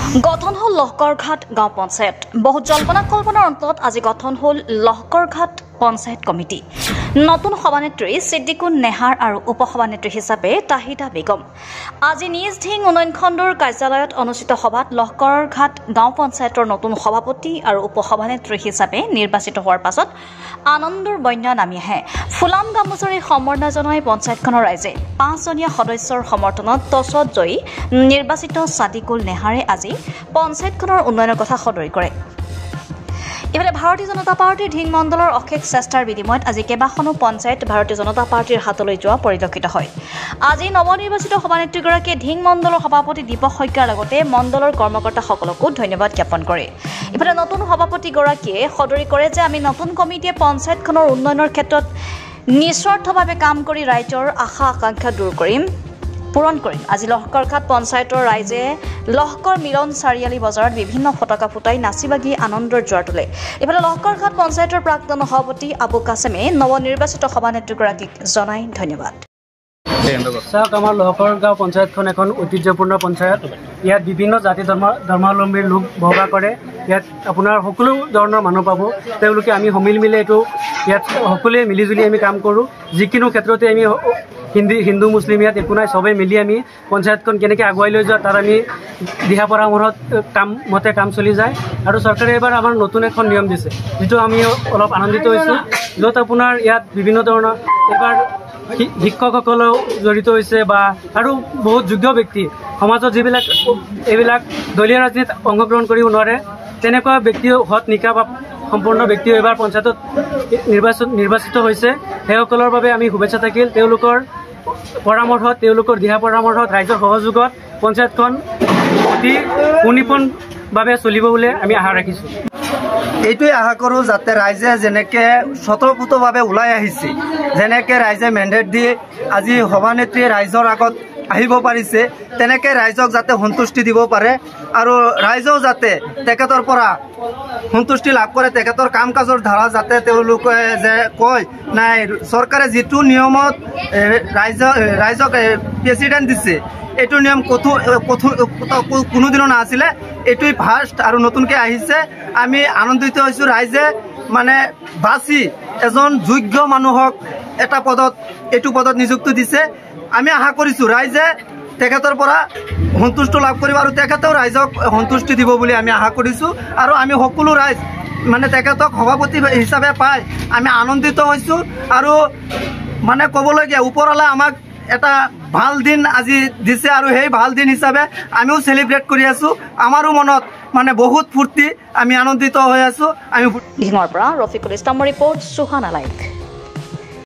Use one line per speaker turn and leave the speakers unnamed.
গঠন হল লহকৰঘাট গাঁও পঞ্চায়ত। বহু জল্পনা কল্পনাৰ অন্তত আজি গঠন হল লহকৰঘাট পঞ্চায়ত কমিটি। নতুন সভানেত্ৰী ছিদ্দিকুন নেহাৰ আৰু উপসভানেত্ৰী হিচাপে তাহিদা বেগম। আজি নিজ ঢিং উন্নয়ন খণ্ডৰ কাৰ্যালয়ত অনুষ্ঠিত সভাত লহকৰঘাট গাঁও পঞ্চায়তৰ নতুন সভাপতি আৰু উপসভানেত্ৰী হিচাপে নিৰ্বাচিত হোৱাৰ পাছত আনন্দৰ বন্যা নামি আহে। ফুলাম গামোচাৰে সম্বৰ্ধনা জনাই পঞ্চায়তখনৰ ৰাইজে 5জনীয়া সদস্যৰ সমৰ্থনত টছত জয়ী নিৰ্বাচিত ছিদ্দিকুন নেহাৰে আজি পঞ্চায়তখনৰ উন্নয়নৰ কথা সদৰি কৰে। ইফালে ভাৰতীয় জনতা পাৰ্টীৰ ঢিং মণ্ডলৰ অশেষ চেষ্টাৰ বিনিময়ত আজি কেইবাখনো পঞ্চায়ত ভাৰতীয় জনতা পাৰ্টীৰ হাতলৈ যোৱা পৰিলক্ষিত হয়। আজি নৱনিৰ্বাচিত সভানেত্ৰীগৰাকীয়ে ঢিং মণ্ডলৰ সভাপতি দীপক শইকীয়াৰ লগতে মণ্ডলৰ কৰ্মকৰ্তাসকলকো ধন্যবাদ জ্ঞাপন কৰে। ইফালে নতুন সভাপতিগৰাকীয়ে সদৰি কৰে যে আমি নতুন কমিটিয়ে পঞ্চায়তখনৰ উন্নয়নৰ ক্ষেত্ৰত নিস্বাৰ্থভাৱে কাম কৰি ৰাইজৰ আশা আকাংক্ষা পূৰণ কৰিম। আজি লহকৰঘাট পঞ্চায়তৰ ৰাইজে লহকৰ মিলন চাৰিআলি বজাৰত বিভিন্ন ফটকা ফুটাই নাচি বাগি আনন্দৰ জোৱাৰ তোলে। ইফালে লহকৰঘাট পঞ্চায়তৰ প্ৰাক্তন সভাপতি আবু কাছেমে নৱনিৰ্বাচিত সভানেত্ৰীগৰাকীক জনাই ধন্যবাদ।
চাওক, আমাৰ লহকৰগাঁও পঞ্চায়তখন এখন ঐতিহ্যপূৰ্ণ পঞ্চায়ত। ইয়াত বিভিন্ন জাতি ধৰ্মাৱলম্বীৰ লোক বসবাস কৰে। ইয়াত আপোনাৰ সকলো ধৰণৰ মানুহ পাব। তেওঁলোকে আমি সমিল মিলে এইটো ইয়াত সকলোৱে মিলিজুলি আমি কাম কৰোঁ। যিকোনো ক্ষেত্ৰতে আমি হিন্দু মুছলিম ইয়াত একো নাই, চবেই মিলি আমি পঞ্চায়তখন কেনেকৈ আগুৱাই লৈ যোৱা তাৰ আমি দিহা পৰামৰ্শত কাম চলি যায়। আৰু চৰকাৰে এইবাৰ আমাৰ নতুন এখন নিয়ম দিছে, যিটো আমি অলপ আনন্দিত হৈছোঁ, য'ত আপোনাৰ ইয়াত বিভিন্ন ধৰণৰ এইবাৰ শিক্ষকসকলেও জড়িত হৈছে বা আৰু বহুত যোগ্য ব্যক্তি সমাজত যিবিলাক এইবিলাক দলীয় ৰাজনীতিত অংশগ্ৰহণ কৰিব নোৱাৰে তেনেকুৱা ব্যক্তিও সৎ নিকা বা সম্পূৰ্ণ ব্যক্তিও এইবাৰ পঞ্চায়তত নিৰ্বাচিত হৈছে। সেইসকলৰ বাবে আমি শুভেচ্ছা থাকিল। তেওঁলোকৰ পৰামৰ্শত, তেওঁলোকৰ দিহা পৰামৰ্শত, ৰাইজৰ সহযোগত পঞ্চায়তখন অতি সুনিপুণভাৱে চলিব বুলি আমি আশা ৰাখিছোঁ।
এইটোৱে আশা কৰোঁ যাতে ৰাইজে যেনেকৈ স্বতঃস্ফূৰ্তভাৱে ওলাই আহিছে, যেনেকৈ ৰাইজে মেণ্ডেট দি আজি সভানেত্ৰী ৰাইজৰ আগত আহিব পাৰিছে, তেনেকৈ ৰাইজক যাতে সন্তুষ্টি দিব পাৰে আৰু ৰাইজেও যাতে তেখেতৰ পৰা সন্তুষ্টি লাভ কৰে। তেখেতৰ কাম কাজৰ ধাৰা যাতে তেওঁলোকে যে কয় নাই, চৰকাৰে যিটো নিয়মত ৰাইজক প্ৰেচিডেণ্ট দিছে এইটো নিয়ম কোনোদিনো নাছিলে। এইটোৱেই ফাৰ্ষ্ট আৰু নতুনকৈ আহিছে। আমি আনন্দিত হৈছোঁ। ৰাইজে মানে বাছি এজন যোগ্য মানুহক এইটো পদত নিযুক্তি দিছে। আমি আশা কৰিছোঁ ৰাইজে তেখেতৰ পৰা সন্তুষ্টি লাভ কৰিব আৰু তেখেতেও ৰাইজক সন্তুষ্টি দিব বুলি আমি আশা কৰিছোঁ। আৰু আমি সকলো ৰাইজ মানে তেখেতক সভাপতি হিচাপে পাই আমি আনন্দিত হৈছোঁ। আৰু মানে ক'বলগীয়া ওপৰৱালা আমাক এটা ভাল দিন আজি দিছে আৰু সেই ভাল দিন হিচাপে আমিও চেলিব্ৰেট কৰি আছোঁ। আমাৰো মনত মানে বহুত ফূৰ্তি, আমি আনন্দিত হৈ আছোঁ।
ঢিঙৰ পৰা ৰফিকুল ইছলামৰ ৰিপৰ্ট, সুহানা লাইভ।